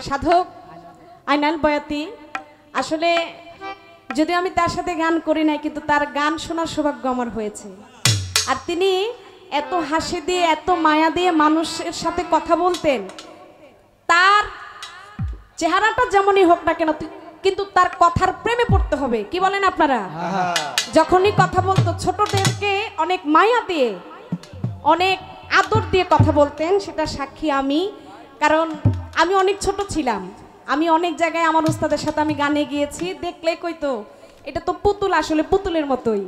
সাধক আইনাল বয়াতি। আসলে যদি আমি তার সাথে গান করি নাই, কিন্তু তার গান শোনার সৌভাগ্য আমার হয়েছে। আর তিনি এত হাসি দিয়ে, এত মায়া দিয়ে মানুষের সাথে কথা বলতেন। তার চেহারাটা যেমনই হোক না কেন, কিন্তু তার কথার প্রেমে পড়তে হবে। কি বলেন আপনারা? যখনই কথা বলতো ছোটদেরকে অনেক মায়া দিয়ে, অনেক আদর দিয়ে কথা বলতেন, সেটা সাক্ষী আমি। কারণ আমি অনেক ছোট ছিলাম, আমি অনেক জায়গায় আমার উস্তাদের সাথে আমি গানে গিয়েছি। দেখলে কইতো এটা তো পুতুল, আসলে পুতুলের মতোই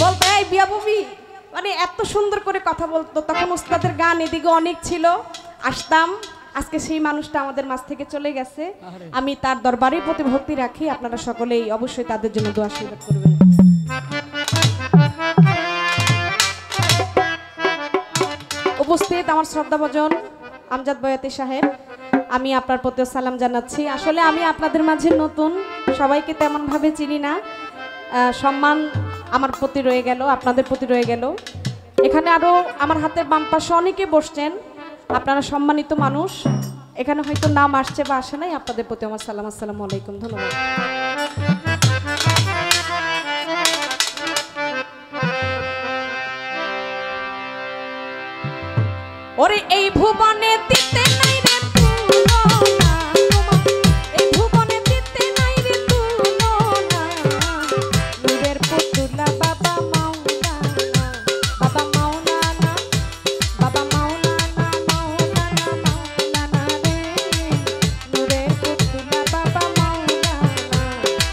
বলতো, এই বিয়া ববি, মানে এত সুন্দর করে কথা বলতো। তখন উস্তাদের গান এদিকে অনেক ছিল, আসতাম। আজকে সেই মানুষটা আমাদের মাঝ থেকে চলে গেছে। আমি তার দরবারে প্রতি ভক্তি রাখি। আপনারা সকলেই অবশ্যই তাদের জন্য দোয়া আশীর্বাদ করবেন। উপস্থিত আমার শ্রদ্ধাভাজন আমজাদ বয়াতি সাহেব, আমি আপনার প্রতি সালাম জানাচ্ছি। আসলে আমি আপনাদের মাঝে নতুন, সবাইকে তেমন ভাবে চিনি না। সম্মান আমার প্রতি রয়ে গেল, আপনাদের প্রতি রয়ে গেল। এখানে আরো আমার হাতের বাম পাশে অনেকে বসছেন, আপনারা সম্মানিত মানুষ। এখানে হয়তো নাম আসছে বা আসে নাই, আপনাদের প্রতি আমার সালাম। আসসালামু আলাইকুম, ধন্যবাদ। ওরে এই ভুবনে দিতে নাই রে তুলনা, এই ভুবনে দিতে নাই রে তুলনা, নূরের পুতুলা বাবা মাওলানা, বাবা মাওলানা, বাবা মাওলানা, মাওলানা, মাওলানা রে, নূরের পুতুলা বাবা মাওলানা,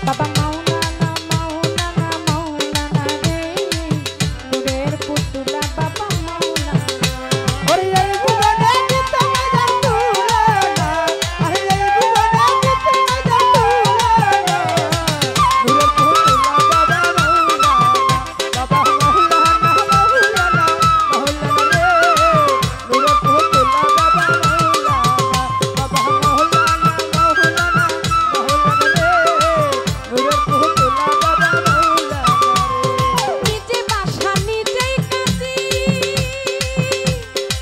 বাবা মাওলানা, মাওলানা, মাওলানা রে, নূরের পুতুলা বাবা মাওলানা। ওরে এই ভুবনে দিতে নাই রে তুলনা, আরে এই ভুবনে দিতে নাই রে তুলনা, নূরের পুতুলা বাবা মাওলানা, বাবা মাওলানা, মাওলানা, মাওলানা রে, নূরের পুতুলা বাবা মাওলানা, বাবা মাওলানা, মাওলানা, মাওলানা রে, নূরের পুতুলা বাবা মাওলানা রে। নিজে বাসা নিজেই কাজী,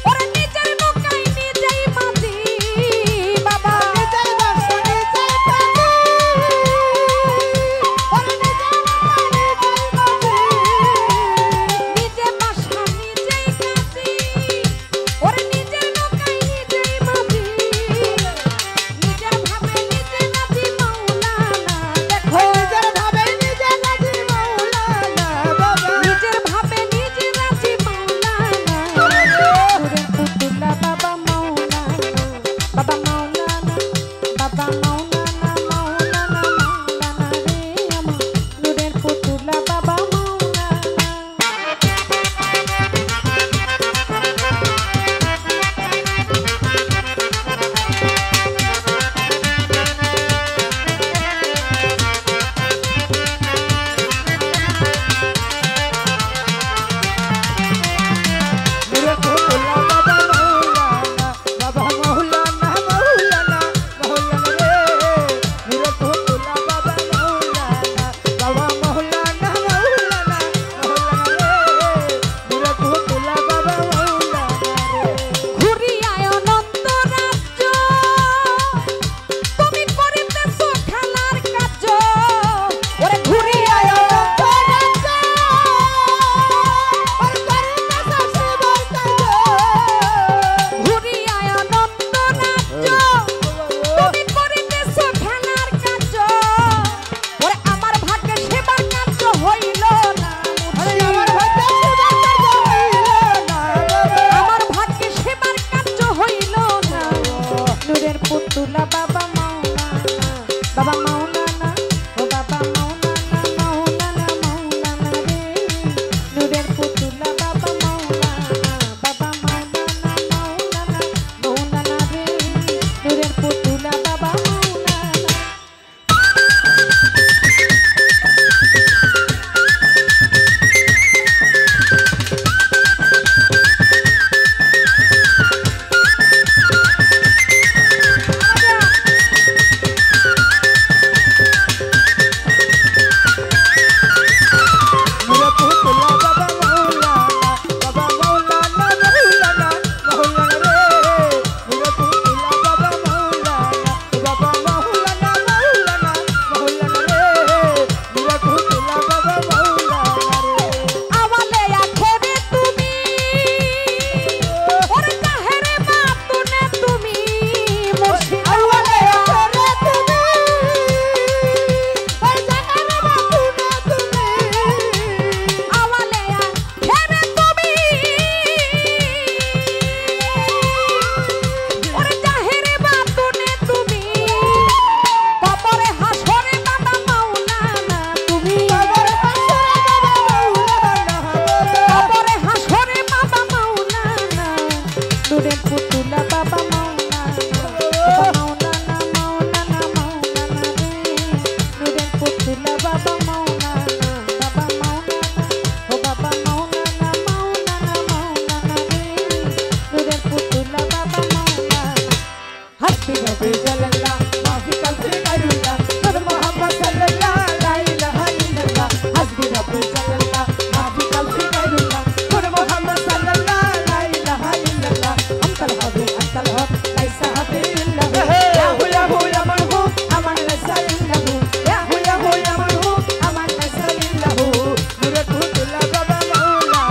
ওরে নিজের নৌকায় নিজেই মাঝি, বাবা নিজের বাসা নিজেই কাজী, ওরে নিজের নৌকায় নিজেই মাঝি, নিজে বাসা নিজেই কাজী, ওরে নিজের নৌকায় নিজেই মাঝি, নিজের ভাবে নিজে নাচি মাওলানা। দেখো নিজের ভাবে নিজে নাচি মাওলানা, বাবা নিজের ভাবে নিজে নাচি মাওলানা, নূরের পুতুলা বাবা মাওলানা, বাবা মাওলানা, বাবা মাওলানা, মাওলানা, মাওলানা রে, আমার নূরের পুতুলা বাবা মাওলানা। নূরের পুতুলা বাবা মাওলানা, বাবা মাওলানা, মাওলানা, মাওলানা রে, নূরের পুতুলা বাবা মাওলানা, বাবা মাওলানা, মাওলানা, মাওলানা রে, নূরের পুতুলা বাবা মাওলানা রে। ঘুরি আয় অনন্ত রাজ্য, তুমি করিতেছো খেলার কাজ, ওরে ঘুরি আয় অনন্ত রাজ্য, ওরে করিতেছো শিবর কাজ, ঘুরি আয় অনন্ত রাজ্য, তুমি করিতেছো খেলার কাজ, ওরে আমার ভাগ্যে সেবার কাজ হইল না, আরে আমার ভাগ্যে সেবার কাজ হইল না, আমার ভাগ্যে সেবার কাজ হইল না, নূরের পুতুলা বাবা মাওলানা, বাবা মাওলানা, ও বাবা মাওলানা, মাওলানা, মাওলানা রে, নূরের পুতুলা বাবা মাওলানা, বাবা মাওলানা, মাওলানা, মাওলানা রে, নূরের পুতুলা বাবা মাওলানা। সাল্লাল্লাহ মাফি কালফি গায়রুল্লাহ নূর মুহাম্মদ সাল্লাল্লাহ লা ইলাহা ইল্লাল্লাহ হাসবি রাব্বি সাল্লাল্লাহ মাফি কালফি গায়রুল্লাহ নূর মুহাম্মদ সাল্লাল্লাহ লা ইলাহা ইল্লাল্লাহ আনতাল হাবিব আনতাল হক লাইসা হাবিবিল্লাহ ইয়া হু ইয়া হু ইয়া মারহু আমান লাইসা ইল্লাহু ইয়া হু ইয়া হু ইয়া মারহু আমান লাইসা ইল্লাহু নূরে কুতুল্লাহ বাবা মাওলানা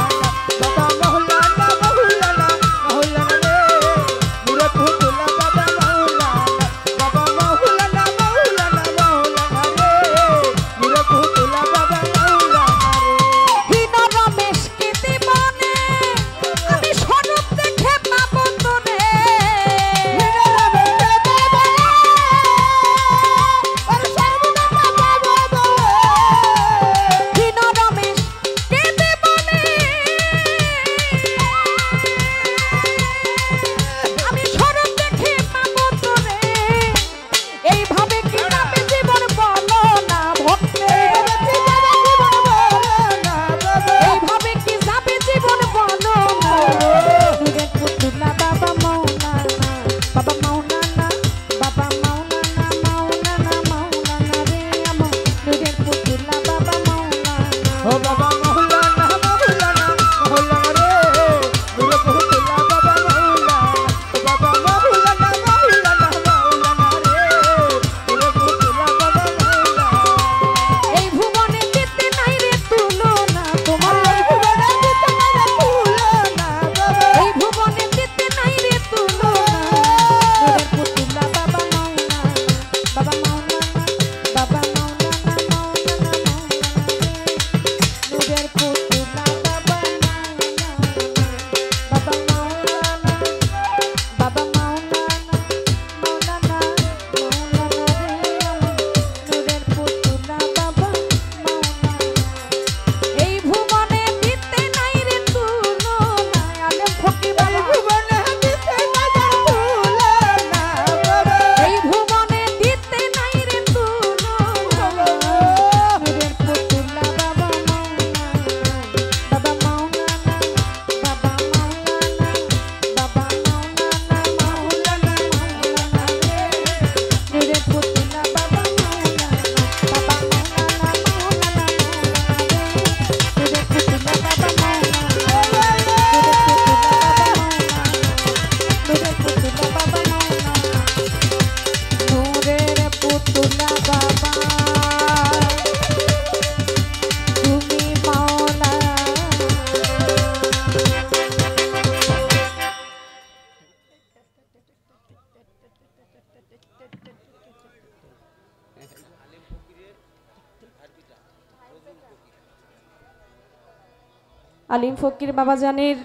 বাবা মাওলানা মাওলানা মাওলানা রে নূরে কুতুল্লাহ বাবা মাওলানা বাবা মাওলানা মাওলানা মাওলানা রে নূরে কুতুল্লাহ বাবা মাওলানা রে হীন রমেশ কেতে বনে আমি স্বরূপ দেখে পাবো তোরে হীন রমেশ কেতে বনে আমি স্বরূপ দেখে পাবো তোরে এইভাবে কি যাবে জীবন বলো না ভক্তে এইভাবে কি যাবে জীবন বলো না নূরের পুতুলা বাবা মাওলানা বাবা মাওলানা বাবা মাওলানা মাওলানা মাওলানা রে আমার নূরের পুতুলা বাবা মাওলানা ও বাবা মাওলানা মাওলানা মাওলানা রে নূরে কুতুল্লাহ বাবা মাওলানা ও বাবা মাওলানা মাওলানা মাওলানা রে নূরে কুতুল্লাহ বাবা মাওলানা এই ভুবনে দিতে নাই রে তুলনা তোমার এই ভুবনে দিতে নাই রে তুলনা নূরের পুতুলা বাবা মাওলানা বাবা মাওলানা বাবা মাওলানা মাওলানা মাওলানা নূরের পুতুলা বাবা মাওলানা বাবা মাওলানা বাবা মাওলানা মাওলানা মাওলানা রে আমার নূরের পুতুলা বাবা মাওলানা এই ভুবনে দিতে নাই রে তুলনা আলেম ফকির বাবা এই ভুবনে দিতে নাই রে তুলনা নূরের পুতুলা বাবা মাওলানা বাবা মাওলানা বাবা মাওলানা বাবা মাওলানা মাওলানা মাওলানা রে নূরের পুতুলা বাবা মাওলানা বাবা মাওলানা মাওলানা নূরের পুতুলা বাবা মাওলানা নূরের পুতুলা বাবা তুমি মাওলানা আলিম ফকির বাবা জানের